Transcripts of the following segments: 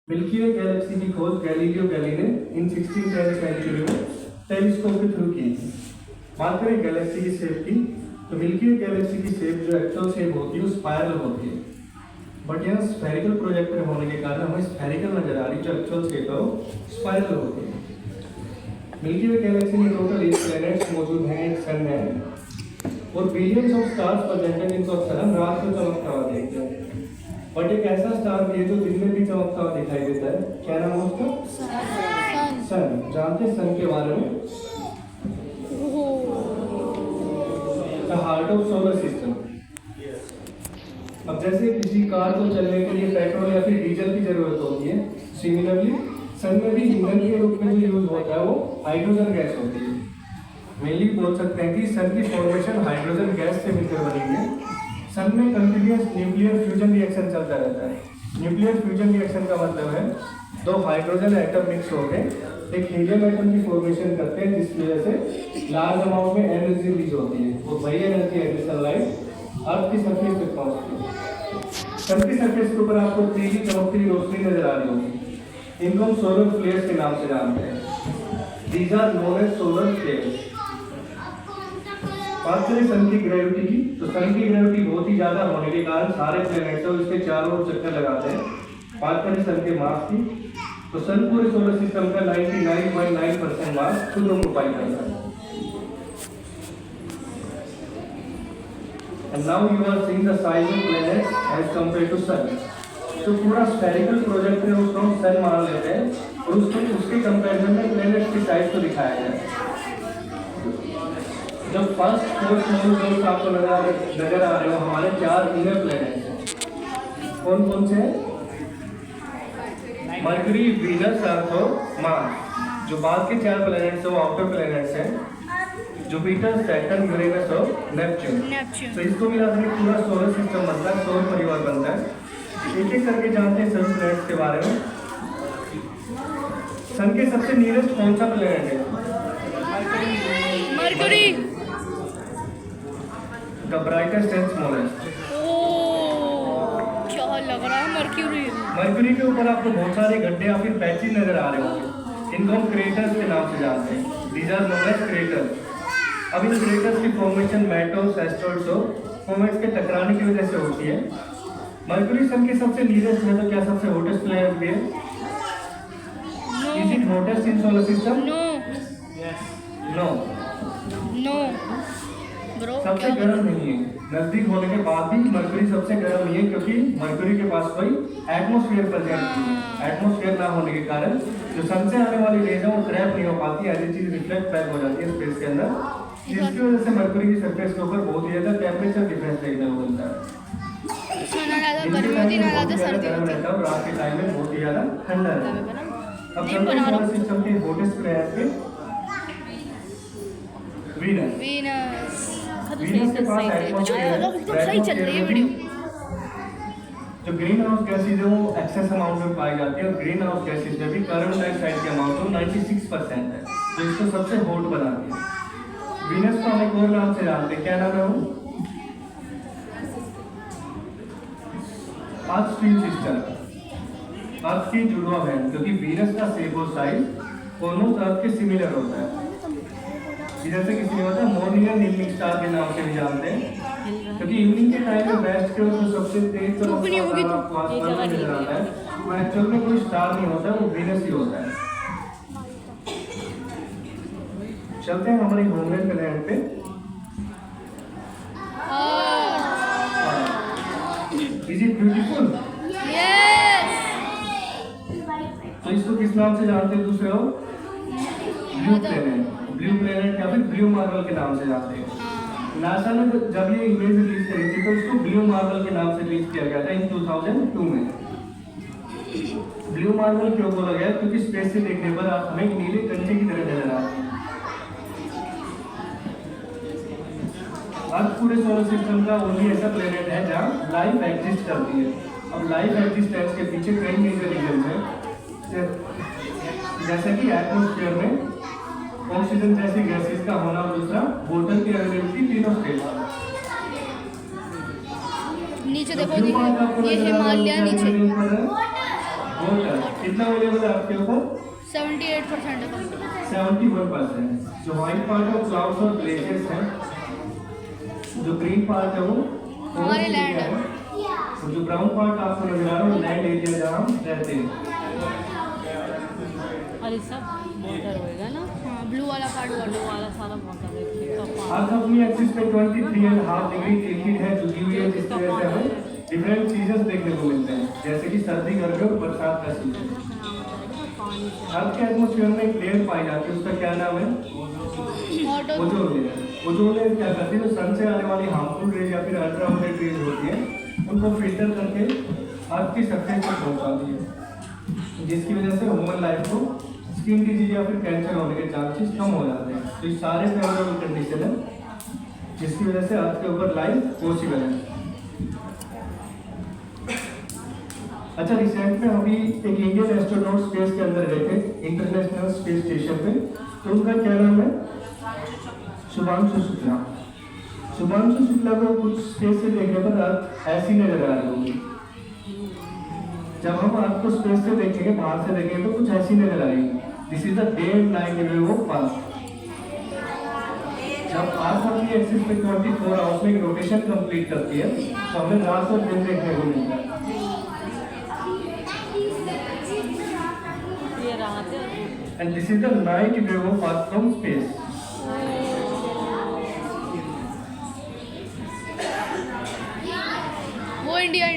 Milky वे Galaxy की खोज Galileo गैलीले इन 16th century में टेलीस्कोप के थ्रू की। बात करें गैलेक्सी की शेप की, तो मिल्की वे गैलेक्सी की शेप जो एक्चुअल शेप होती है वो स्पायरल होती है, बट यहाँ स्फेरिकल प्रोजेक्टर होने के कारण हमें स्फेरिकल नजर आ रही, जो एक्चुअल शेप है वो स्पायरल होती है। मिल्की वे गैलेक्सी में टोटल 8 प्लैनेट्स मौजूद हैं, एक सन है और बिलियंस ऑफ स्टार्स प्रेजेंट हैं, जिनको अक्सर हम रात को चमकता हुआ देखते हैं। बट एक ऐसा स्टार भी है जो दिन में भी चमकता हुआ दिखाई देता है, क्या नाम है उसका? सन। जानते हैं सन के बारे में? The heart of solar system. अब जैसे किसी कार को चलने के लिए पेट्रोल या फिर डीजल की जरूरत होती है, सिमिलरली सन में भी ईंधन के रूप में जो यूज होता है वो हाइड्रोजन गैस होती है। मेनली बोल सकते हैं कि सन की फॉर्मेशन हाइड्रोजन गैस से मिलकर बनी है। सन में कंटिन्यूअस न्यूक्लियर फ्यूजन रिएक्शन चलता रहता है। न्यूक्लियर फ्यूजन रिएक्शन का मतलब है दो हाइड्रोजन एटम मिक्स होकर एक हीलियम एटम की फॉर्मेशन करते हैं, जिसकी वजह से लार्ज अमाउंट में एनर्जी रिलीज होती है। वो वही एनर्जी है सनलाइट अर्थ की सरफेस पे पहुंचती है। सन की सरफेस के ऊपर आपको पीली चमकती हुई रोशनी नजर आ रही होगी। इनको हम सोलर फ्लेयर्स के नाम से जानते हैं। These are known as solar flares. बात करें सन की ग्रेविटी की, तो सन की ग्रेविटी बहुत ही ज्यादा होने के कारण सारे प्लैनेट्स उसके चारों ओर चक्कर लगाते हैं। बात करें सन के मास की, तो सन पूरे सोलर सिस्टम का 99.9% मास खुद ऑक्युपाई करता है। And now you are seeing the size of planets as compared to sun. तो पूरा स्फेरिकल प्रोजेक्ट है उसको हम सन मान लेते हैं और उसके कंपैरिजन में प्लैनेट्स की साइज को दिखाया गया है। जब फर्स्ट फोर्थ मॉलिक्यूल्स आपको नजर आ रहे हो, हमारे 4 इनर प्लैनेट्स हैं। कौन कौन से हैं? मरकरी, वीनस, अर्थ और मार्स। जो बाद के 4 प्लैनेट्स हैं वो आउटर प्लैनेट्स हैं, जुपिटर, सैटर्न, यूरेनस और नेपच्यून। तो इसको मिलाकर पूरा सोलर सिस्टम बनता है, सौर परिवार बनता है। एक एक करके जानते हैं सभी प्लैनेट्स के बारे में। सन के सबसे नियरेस्ट कौन सा प्लैनेट है? Mercury. The brightest and smallest। क्या लग रहा है मर्क्यूरी। मरकरी के ऊपर आपको बहुत सारे गड्ढे या फिर पैचेस नजर आ रहे होंगे। इनको हम क्रेटर्स के नाम से जानते हैं। These are known as craters। अब इन क्रेटर्स की फॉर्मेशन मेटोस, एस्टेरॉइड्स और कॉमेट्स के टकराने की वजह से होती है। मरकरी सन के सबसे नियरेस्ट है, तो क्या सबसे हॉटेस्ट प्लैनेट भी है? Is it hottest in solar system? No No। No bro. सबसे गर्म नहीं है। नजदीक होने के बाद भी मरकरी सबसे गर्म नहीं है, क्योंकि मरकरी के पास कोई एटमॉस्फेयर प्रेजेंट नहीं है। एटमॉस्फेयर ना होने के कारण जो सन से आने वाली रेज है वो ट्रैप नहीं हो पाती, ऐसी चीज रिफ्लेक्ट बैक हो जाती है स्पेस के अंदर, जिसकी वजह से मरकरी की सरफेस के ऊपर बहुत ही ज्यादा टेम्परेचर डिफरेंस देखने को मिलता है। गर्मी होती ना ज्यादा सर्दी गर्म होती रहता है और रात के टाइम में बहुत ही ज्यादा ठंडा रहता है। अब नहीं बना रहा हूँ। सिस्टम के हॉटेस्ट प्लैनेट पे वीनस। वीनस के पास एटमॉस्फेयर सही चल रही है वीडियो। जो ग्रीन हाउस गैसेज है वो एक्सेस अमाउंट में पाई जाती है और ग्रीन हाउस गैसेज में भी कार्बन डाइऑक्साइड की अमाउंट तो 96% है, जो इसको सबसे हॉट बनाती है। वीनस को हम एक और नाम से जानते हैं, क्या नाम है वो? अर्थ ट्विन सिस्टर। अर्थ की जुड़वा बहन, क्योंकि वीनस का शेप और साइज ऑलमोस्ट अर्थ के सिमिलर होता है। जैसे किसी ने बताया मॉर्निंग एंड इवनिंग स्टार के नाम से भी जानते हैं, क्योंकि इवनिंग के टाइम में वेस्ट के ओर सबसे तेज आपको आसमान में नजर आता है, वो एक्चुअल में कोई स्टार नहीं होता, वो वीनस ही होता है। चलते हैं हमारी होमलैंड प्लैनेट पे। Is it beautiful? तो इसको किस नाम से जानते हैं दूसरे हो? Blue planet. ब्लू प्लैनेट या फिर ब्लू मार्बल के नाम से जानते हैं। नासा ने जब ये इमेज रिलीज करी थी तो उसको ब्लू मार्बल के नाम से रिलीज किया गया था इन 2002 में। ब्लू मार्बल क्यों बोला गया? क्योंकि स्पेस से देखने पर आप हमें नीले कंचे की तरह नजर आते हैं। अर्थ पूरे सोलर सिस्टम का ओनली ऐसा प्लैनेट है जहाँ लाइफ एग्जिस्ट करती है। अब लाइफ एग्जिस्टेंस के पीछे कई मेजर रीजन है, जैसे कि एटमॉस्फेयर में ऑक्सीजन जैसी गैसेस का होना, और दूसरा वाटर की अवेलेबिलिटी, तीनों स्टेज। नीचे देखो ये हिमालय नीचे वाटर कितना अवेलेबल है आपके ऊपर? 78% है। 71%। जो व्हाइट पार्ट है वो क्लाउड्स और ग्लेशियर्स हैं, जो ग्रीन पार्ट है वो हमारे लैंड है। और जो ब्राउन पार्ट आपको नजर आ रहा है वो लैंड एरिया जहाँ हम रहते हैं। और ये सब वाटर होएगा ना, हाँ, ब्लू वाला पार्ट ब्लू वाटर। वाला सारा वाटर है, ठीक है, पानी। आज अपनी एक्सिस में 23.5 डिग्री टिल्टेड है, झुकी हुई है, जिसकी वजह से हमें डिफरेंट सीजन देखने को मिलते हैं, जैसे कि सर्दी, गर्मी और बरसात का सीजन। पानी से अर्थ के एटमॉस्फेयर में एक लेयर पाई जाती है, उसका क्या नाम है? Auto ozone layer. Ozone layer क्या करती है? जो सन से आने वाली हार्मफुल रेज या फिर अल्ट्रावायलेट रेज होती है, उनको फिल्टर करके अर्थ की सरफेस तक पहुंचाती है, जिसकी वजह से ह्यूमन लाइफ को स्किन डिजीज या फिर कैंसर होने के चांसेस कम हो जाते हैं। तो ये सारे फेवरेबल कंडीशन है जिसकी वजह से अर्थ के ऊपर लाइफ पॉसिबल है। अच्छा, रिसेंट में अभी एक इंडियन एस्ट्रोनॉट स्पेस के अंदर गए थे, इंटरनेशनल स्पेस स्टेशन पे। तो उनका क्या नाम है? शुभांशु शुक्ला। शुभांशु शुक्ला को कुछ स्पेस से देखने पर अर्थ ऐसी नजर आ रही होगी। जब हम अर्थ को स्पेस से देखेंगे, बाहर से देखेंगे, तो कुछ ऐसी नजर आएगी। This is the day and night view of earth. जब अर्थ अपनी एक्सिस पे 24 आवर्स में एक रोटेशन कंप्लीट करती है, तो हमें रात और दिन देखने को मिलता है। ये रात है। And this is the night view of Earth from space. वो इंडिया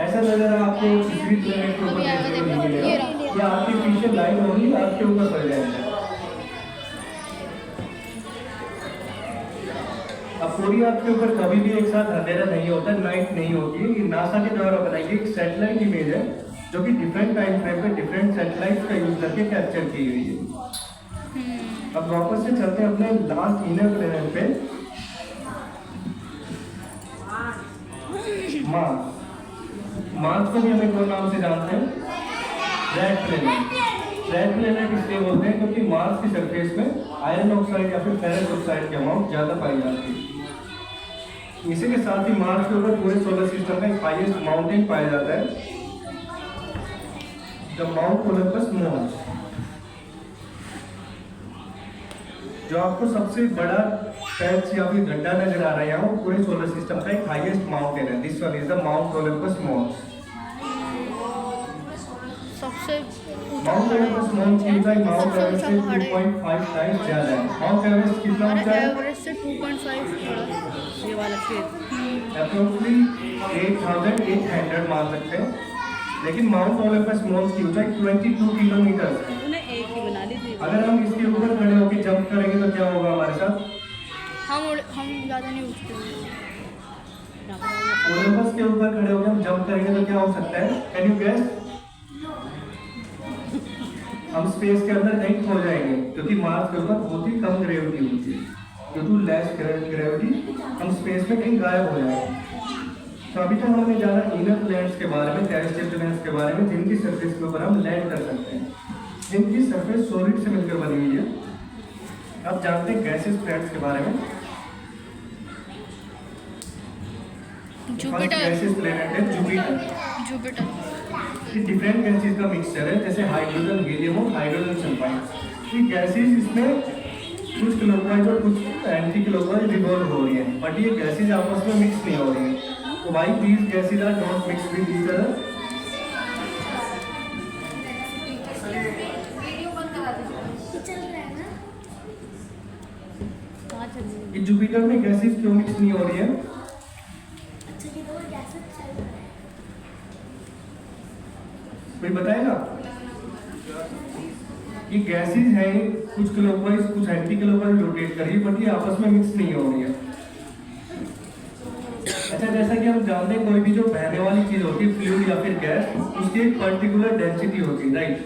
ऐसा नजर आपको किसी भी प्लेनेट के ऊपर अभी आएगा, देखने को नहीं देखो, मिलेगा। ये रहा। ये आर्टिफिशियल लाइट होगी, अर्थ के ऊपर पड़ जाएंगे। अब पूरी अर्थ के ऊपर कभी भी एक साथ अंधेरा नहीं होता, नाइट नहीं होती है। ये नासा के द्वारा बनाई गई एक सैटेलाइट इमेज है, जो कि डिफरेंट टाइम फ्रेम पे डिफरेंट सैटेलाइट का यूज करके कैप्चर की गई है। अब वापस से चलते हैं अपने लास्ट इनर प्लेनेट पे, मार्स। मार्स को भी हमें कौन नाम से जानते हैं? Red planet. रेड प्लेनेट इसलिए बोलते हैं क्योंकि मार्स की सरफेस में आयरन ऑक्साइड या फिर फेरस ऑक्साइड की अमाउंट ज्यादा पाई जाती है। इसी के साथ ही मार्स के ऊपर पूरे सोलर सिस्टम में एक हाईएस्ट माउंटेन पाया जाता है, द माउंट ओलंपस मोन्स। जो आपको सबसे बड़ा पैच या फिर गड्ढा नजर आ रहा है यहाँ, वो पूरे सोलर सिस्टम का एक हाईएस्ट माउंटेन है। This one is the mount Olympus Mons. सबसे माउंट एवरेस्ट माउंट की ऊंचाई माउंट एवरेस्ट से 2.5 टाइम्स ज्यादा है। माउंट एवरेस्ट कितना ऊंचा है? एवरेस्ट से 2.5 बड़ा। ये वाला खेत अप्रोक्सीमेटली 8,800 मान सकते हैं, लेकिन माउंट ओलंपस मोन्स की ऊंचाई 22 किलोमीटर है। उन्हें एक ही बना ली थी। अगर हम इसके ऊपर खड़े होकर जंप करेंगे तो क्या होगा हमारे साथ? हम ज़्यादा नहीं उठते। ओलंपस के ऊपर खड़े होकर हम जंप करेंगे तो क्या हो सकता है? Can you guess? हम स्पेस के अंदर कहीं खो जाएंगे, क्योंकि मार्स के ऊपर बहुत ही कम ग्रेविटी होती है। ड्यू टू लेस ग्रेविटी हम स्पेस में कहीं गायब हो जाएंगे। तो अभी तक हमने जाना इनर प्लैनेट्स के बारे में, टेरेस्ट्रियल प्लैनेट्स के बारे में, जिनकी सरफेस के ऊपर हम लैंड कर सकते हैं, जिनकी सरफेस सॉलिड से मिलकर बनी हुई है। अब जानते हैं गैसेस प्लैनेट्स के बारे में। जुपिटर। गैसेस प्लैनेट है जुपिटर। जुपिटर ये डिफरेंट गैसेस का मिक्सचर है, जैसे हाइड्रोजन, हीलियम और हाइड्रोजन सल्फाइड। ये गैसेस इसमें कुछ क्लॉकवाइज और कुछ एंटी क्लॉकवाइज रिवॉल्व हो रही है, बट ये गैसेस आपस में मिक्स नहीं हो रही है। तो भाई these gases are not mix with each other. ये जुपिटर में गैसेस क्यों मिक्स नहीं हो रही है? कोई बताएगा? ये गैसेस हैं, कुछ क्लॉकवाइज कुछ एंटी क्लॉकवाइज रोटेट कर रही है, बट ये आपस में मिक्स नहीं हो रही है। अच्छा, जैसा कि हम जानते हैं कोई भी जो बहने वाली चीज होती है, फ्लूइड या फिर गैस, उसकी एक पर्टिकुलर डेंसिटी होती है, राइट?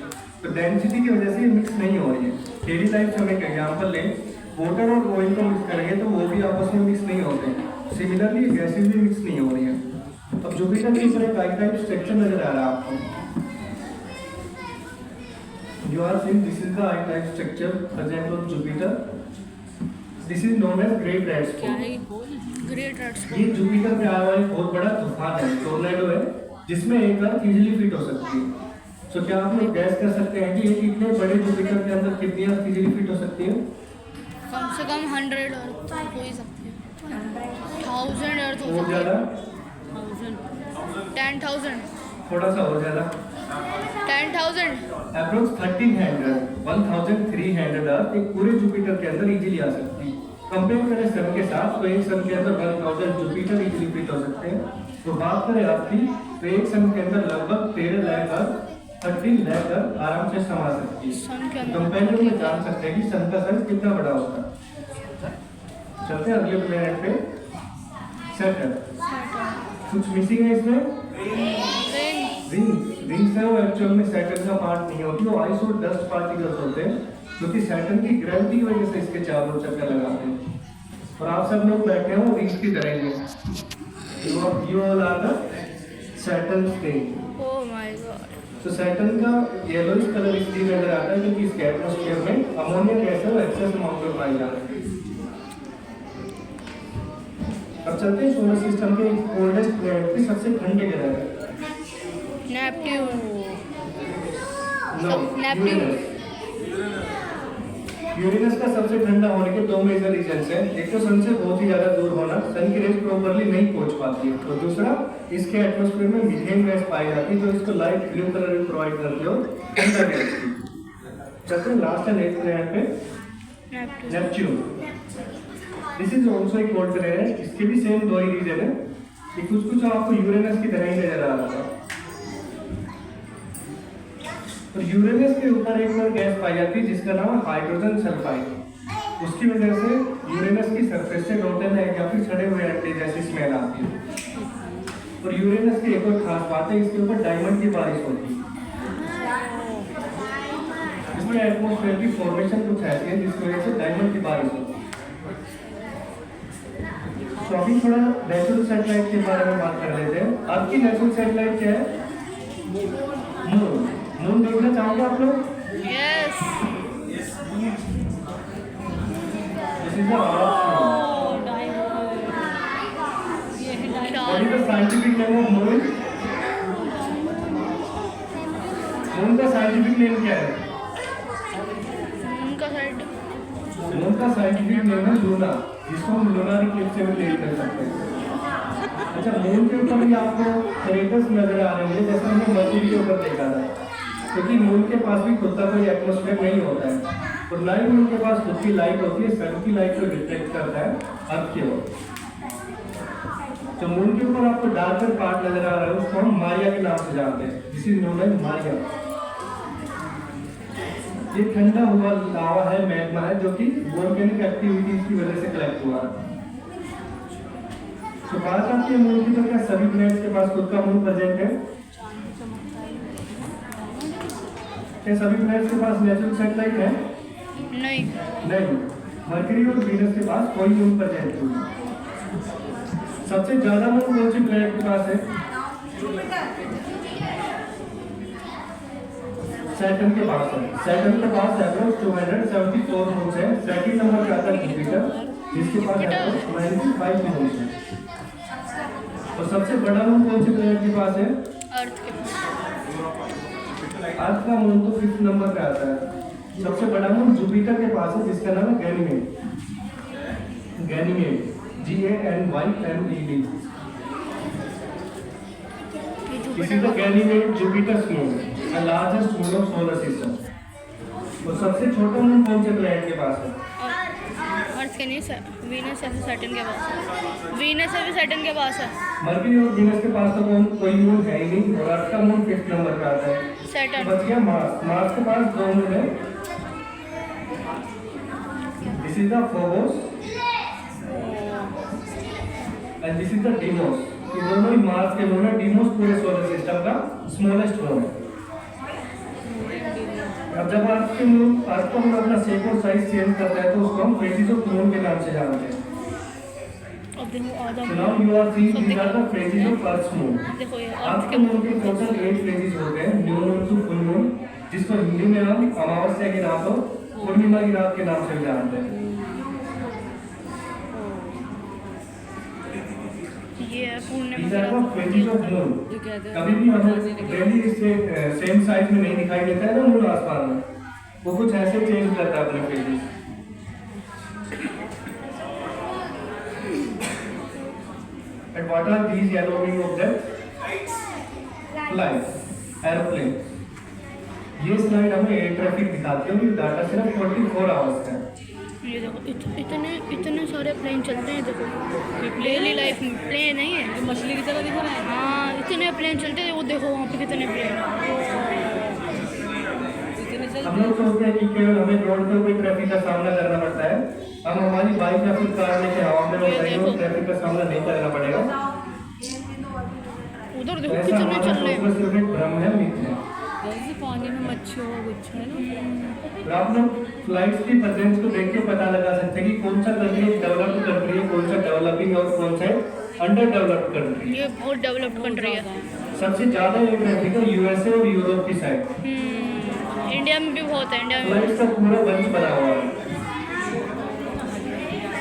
तो डेंसिटी की वजह से ये मिक्स नहीं हो रही है। डेली लाइफ से हमें एग्जाम्पल लें, वाटर और ऑयल को मिक्स करेंगे तो वो भी आपस में मिक्स नहीं होते। सिमिलरली गैसेस भी मिक्स नहीं हो रही है। अब जुपिटर के ऊपर एक आई टाइप स्ट्रक्चर नजर आ रहा है आपको। You are seeing this is the I-type structure present on Jupiter. This is known as Great Red क्या है Spot. ये होल? ग्रेट रेड्स ये जुपिटर पे आने वाला एक बहुत बड़ा तूफान है, टोर्नेडो है, जिसमें एक अर्थ इजीली फिट हो सकती है। तो क्या आप लोग गैस कर सकते हैं कि ये इतने बड़े जुपिटर के अंदर कितनी अर्थ इजीली फिट हो सकती है? कम से कम 100 अर्थ हो ही सकती है। 1000 अर्थ हो और सकती ज़्यादा? है। 10,000 थोड़ा सा और ज़्यादा? 10,000 अप्रोक्स 1300 अर्थ एक पूरे जुपिटर के अंदर इजीली आ सकती है। कंपेयर करें सन के साथ तो एक सन के अंदर 1000 जुपिटर इजीली फिट हो सकते हैं। तो बात करें अर्थ की तो एक सन के अंदर लगभग 13 लाख अर्थ 13 लाख अर्थ आराम से समा सकती है। सन के अंदर कंपेरिजन में जान सकते हैं कि सन का साइज कितना बड़ा होता है। चलते हैं अगले प्लेनेट पे, सैटर्न। कुछ मिसिंग है इसमें? रिंग्स है, वो एक्चुअल में सैटर्न का पार्ट नहीं होती, वो आइस और डस्ट पार्टिकल्स होते हैं जो कि सैटर्न की ग्रेविटी की वजह से इसके चारों चक्कर लगाते हैं। और आप सब लोग बैठे हो रिंग्स की तरह ही। You all are the Saturn state. Oh my god. तो सैटर्न का येलोइश कलर इसलिए नजर आता है क्योंकि इसके एटमॉस्फेयर में अमोनिया गैस है वो एक्सेस अमाउंट में पाई जाती है। अब चलते हैं सोलर सिस्टम के कोल्डेस्ट प्लैनेट की सबसे ठंडे ग्रह है। नेपट्यून। No, Neptune. यूरेनस का सबसे ठंडा होने के दो मेजर रीजंस हैं। एक तो सन से बहुत ही ज्यादा दूर होना, सन की रेज प्रॉपर्ली नहीं पहुंच पाती है, और दूसरा इसके एटमॉस्फेयर में मीथेन गैस पाई जाती है जो इसको लाइट ब्लू कलर में प्रोवाइड करती है ठंडा गैस की। चलते हैं लास्ट एंड एट प्लैनेट पे, नेपच्यून। दिस इज ऑल्सो एक कोल्ड प्लैनेट। इसके भी सेम दो ही रीजन है कि कुछ आपको यूरेनस की तरह ही नजर आ रहा था। और यूरेनस के ऊपर एक और गैस पाई जाती है जिसका नाम है हाइड्रोजन सल्फाइड। उसकी वजह से यूरेनस की सरफेस से रोटन है या फिर सड़े हुए अंडे जैसी स्मेल आती है। और यूरेनस की एक और खास बात है, इसके ऊपर डायमंड की बारिश होती है। इसमें एटमॉस्फेयर की फॉर्मेशन कुछ ऐसी है जिसकी वजह से डायमंड की बारिश होती है। तो अभी थोड़ा नेचुरल सैटेलाइट के बारे में बात कर लेते हैं। आपकी नेचुरल सैटेलाइट क्या है? मून। मून देखना चाहोगे आप लोग? Yes. This is the earth. What is the scientific name of moon? Moon का साइंटिफिक नेम क्या है? उनका साइड मून का साइंटिफिक नेम है लूना, जिसको हम लूनर इक्लिप्स से भी रिलेट कर सकते हैं। अच्छा, मून के ऊपर भी आपको क्रेटर्स नजर आ रहे हैं जैसे हमने मर्क्यूरी के ऊपर देखा था, क्योंकि मून के पास भी खुद का कोई एटमॉस्फेयर नहीं होता है और ना ही मून के पास खुद की लाइट होती है। सन की लाइट को रिफ्लेक्ट करता है अर्थ की ओर। तो मून के ऊपर आपको डार्कर पार्ट नजर आ रहा है, उसको हम मारिया के नाम से जानते हैं। This is known as maria. ये ठंडा हुआ लावा है, मैग्मा है, जो कि वोल्केनिक एक्टिविटीज की वजह से कलेक्ट हुआ है। तो बात आती है मून की, तो क्या सभी प्लैनेट्स के पास खुद का मून प्रेजेंट है? क्या सभी प्लैनेट्स के पास नेचुरल सैटेलाइट है? नहीं। नहीं। मरकरी और वीनस के पास कोई मून प्रेजेंट नहीं। सबसे ज्यादा मून कौन सी प्लैनेट के पास है? सैटर्न के पास है। सैटर्न के पास अप्रोक्स 274 मून्स है। सेकंड नंबर पे आता है जुपिटर, जिसके पास अप्रोक्स 95 मून्स है। और सबसे बड़ा मून कौन से प्लैनेट के पास है? अर्थ के पास। अर्थ का मून तो 5th नंबर पे आता है। सबसे बड़ा मून जुपिटर के पास है जिसका नाम है Ganymede. Ganymede, GANYMED। This is the Ganymede, Jupiter's moon, the largest moon of solar system. और सबसे छोटा मून कौन से प्लैनेट के पास है? अर्थ के नहीं, वीनस या फिर सैटर्न के पास है। वीनस या फिर सैटर्न के पास है। मरकरी और वीनस के पास तो कोई मून है ही नहीं, और अर्थ का मून 5th नंबर पे आता है। सैटर्न। बच गया मार्स। मार्स के पास 2 मून है। This is the Phobos and this is the Deimos. ये दोनों ही मार्स के मून है। डीमोस पूरे सोलर सिस्टम का स्मॉलेस्ट मून है। अब जब अर्थ को हम अपना शेप और साइज चेंज करता है तो उसको हम फेजेस ऑफ मून के नाम से जानते हैं। अब देखो आधा So now you are seeing these are the phases of Earth's moon. देखो ये अर्थ अर्थ के के मून के टोटल 8 फेजेस होते हैं, new moon to full moon, जिसको हिंदी में हम अमावस्या की रात और पूर्णिमा की रात के नाम से भी जानते हैं। ये Pune These are the phases of moon. जो कहते हैं कभी भी हमें डेली इससे सेम साइज में नहीं दिखाई देता है ना मून आसमान में, वो कुछ ऐसे चेंज करता है अपने phases. And what are these yellow wing objects? Flights, airplane. ये स्लाइड हमें एयर ट्रैफिक दिखाती है, डाटा सिर्फ 44 आवर्स का है। ये देखो इतने सारे प्लेन चलते हैं, देखो डेली लाइफ में प्लेन नहीं है, जो मछली की तरह दिख रहा है। हाँ इतने प्लेन चलते हैं, वो देखो वहाँ पे कितने प्लेन इतने चल हम लोग सोचते हैं कि केवल हमें रोड पर कोई ट्रैफिक का सामना करना पड़ता है, हम हमारी बाइक या फिर कार लेके हवा में उड़ रहे हो, ट्रैफिक का सामना नहीं करना पड़ेगा। उधर देखो ऐसा कितने हमारा चल रहे हैं। सोच में सिर्फ एक भ्रम है, मिथ है। जैसे पानी में मच्छी हो कुछ है ना। और आप लोग फ्लाइट्स की प्रेजेंस को देख के पता लगा सकते हैं कि कौन सा कंट्री डेवलप्ड कंट्री है, कौन सा डेवलपिंग और कौन सा अंडर डेवलप्ड कंट्री है। ये बहुत डेवलप्ड कंट्री है। सबसे ज्यादा एयर ट्रैफिक है यूएसए और यूरोप की साइड। इंडिया में भी बहुत है, इंडिया में फ्लाइट्स का पूरा बंच बना हुआ है।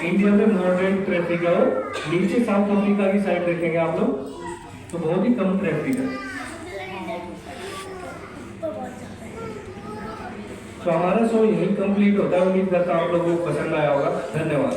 इंडिया में मॉडरेट ट्रैफिक है और नीचे साउथ अफ्रीका की साइड देखेंगे आप लोग तो बहुत ही कम ट्रैफिक है। तो हमारा शो यही कंप्लीट होता है। उम्मीद करता हूँ आप लोगों को पसंद आया होगा। धन्यवाद।